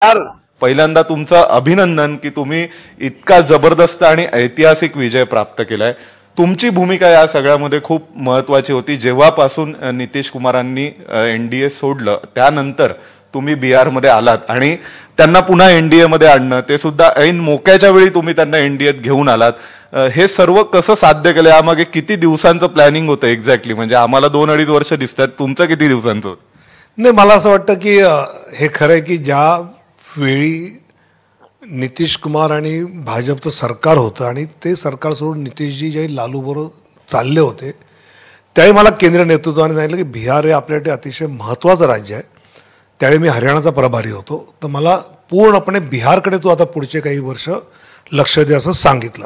पहिल्यांदा तुमचं अभिनंदन की तुम्ही इतका जबरदस्त आणि ऐतिहासिक विजय प्राप्त केलाय। तुमची भूमिका या सगळ्यामध्ये खूप महत्वाची होती। जेव्हापासून नितीश कुमारांनी एनडीए सोडलं त्यानंतर तुम्ही बिहारमध्ये आलात आणि त्यांना पुन्हा एनडीए मध्ये आणणं, ते सुद्धा ऐन मोक्याच्या वेळी तुम्ही त्यांना एनडीएत घेऊन आलात। हे सर्व कसं साध्य केलं, यामागे किती दिवसांचं प्लॅनिंग होतं एक्झॅक्टली? म्हणजे आम्हाला 2-2.5 वर्ष दिसतात, तुमचं किती दिवसांचं होतं? नाही, मला असं वाटतं की हे खरं आहे की ज्या वेळी नितीश कुमार आणि भाजपचं सरकार होतं आणि ते सरकार सोडून नितीशजी जे लालूबरोबर चालले होते, त्यावेळी मला केंद्रीय नेतृत्वाने सांगितलं की बिहार हे आपल्यासाठी अतिशय महत्त्वाचं राज्य आहे। त्यावेळी मी हरियाणाचा प्रभारी होतो, तर मला पूर्णपणे बिहारकडे तू आता पुढचे काही वर्ष लक्ष दे असं सांगितलं।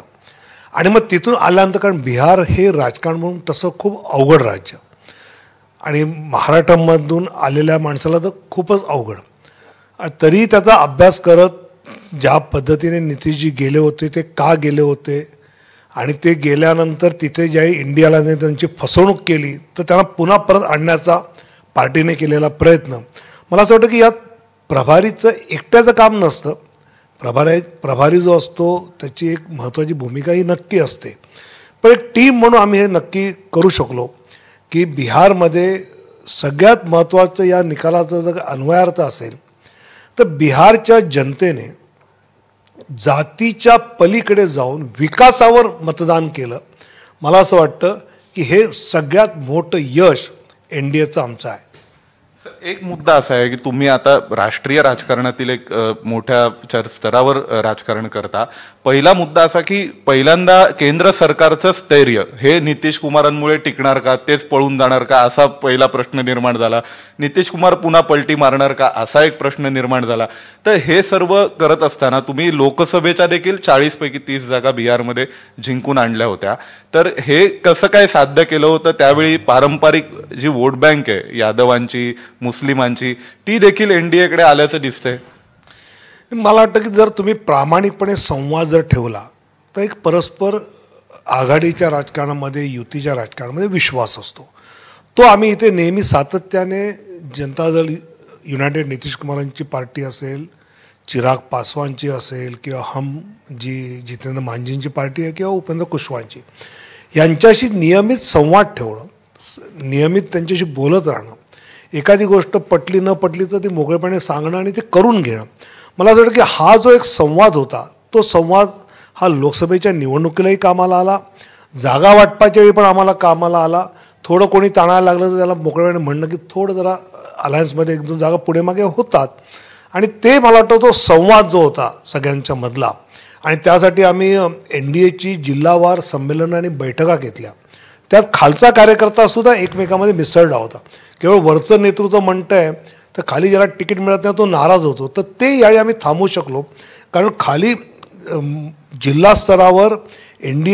आणि मग तिथून आल्यानंतर, कारण बिहार हे राजकारण म्हणून तसं खूप अवघड राज्य आणि महाराष्ट्रामधून आलेल्या माणसाला तर खूपच अवघड, तरी त्याचा अभ्यास करत ज्या पद्धतीने नितीशजी गेले होते, ते का गेले होते आणि ते गेल्यानंतर तिथे ज्याही इंडियाला त्यांची फसवणूक केली तर त्यांना पुन्हा परत आणण्याचा पार्टीने केलेला प्रयत्न, मला असं वाटतं की यात प्रभारीचं एकट्याचं काम नसतं। प्रभारी जो असतो त्याची एक महत्त्वाची भूमिका ही नक्की असते, पण एक टीम म्हणून आम्ही हे नक्की करू शकलो की बिहारमध्ये सगळ्यात महत्त्वाचं या निकालाचा जर अन्वयार्थ असेल तर बिहारच्या जनतेने जातीच्या पलीकडे जाऊन विकासावर मतदान केलं। मला असं वाटतं की हे सगळ्यात मोठं यश एनडीएचं आमचं आहे। एक मुद्दा असा आहे की तुम्ही आता राष्ट्रीय राजकारणातील एक मोठ्या स्तरावर राजकारण करता। पहिला मुद्दा असा की पहिल्यांदा केंद्र सरकारचं स्थैर्य हे नितीश कुमारांमुळे टिकणार का, तेच पळून जाणार का, असा पहिला प्रश्न निर्माण झाला। नितीश कुमार पुन्हा पलटी मारणार का, असा एक प्रश्न निर्माण झाला। तर हे सर्व करत असताना तुम्ही लोकसभेच्या देखील 40 पैकी 30 जागा बिहारमध्ये जिंकून आणल्या होत्या, तर हे कसं काय साध्य केलं होतं? त्यावेळी पारंपरिक जी वोट बँक आहे यादवांची, मुस्लिमांची, ती देखील एनडीएकडे आल्याचं दिसतंय। मला वाटतं की जर तुम्ही प्रामाणिकपणे संवाद जर ठेवला तर एक परस्पर आघाडीच्या राजकारणामध्ये, युतीच्या राजकारणामध्ये विश्वास असतो, तो आम्ही इथे नेहमी सातत्याने जनता दल युनायटेड नितीश कुमारांची पार्टी असेल, चिराग पासवानची असेल, किंवा हम जी जितेंद्र मांझींची पार्टी आहे, किंवा उपेंद्र कुशवाहांची, यांच्याशी नियमित संवाद ठेवणं, नियमित त्यांच्याशी बोलत राहणं, एखादी गोष्ट पटली न पटली तर ती मोकळेपणे सांगणं आणि ते करून घेणं, मला असं वाटतं की हा जो एक संवाद होता तो संवाद हा लोकसभेच्या निवडणुकीलाही कामाला आला, जागा वाटपाच्या वेळी पण आम्हाला कामाला आला। थोडं कोणी ताणायला लागलं तर त्याला मोकळेपणे म्हणणं की थोडं जरा अलायन्समध्ये 1-2 जागा पुढे मागे होतात, आणि ते मला वाटतं तो संवाद जो होता सगळ्यांच्या मधला, आणि त्यासाठी आम्ही एनडीएची जिल्हावार संमेलनं आणि बैठका घेतल्या। त्यात खालचा कार्यकर्ता सुद्धा एकमेकांमध्ये मिसळला होता। केवळ वरचं नेतृत्व म्हणतंय तर खाली ज्याला तिकीट मिळत नाही तो नाराज होतो, तर ते यावेळी आम्ही थांबवू शकलो, कारण खाली जिल्हा स्तरावर एनडीए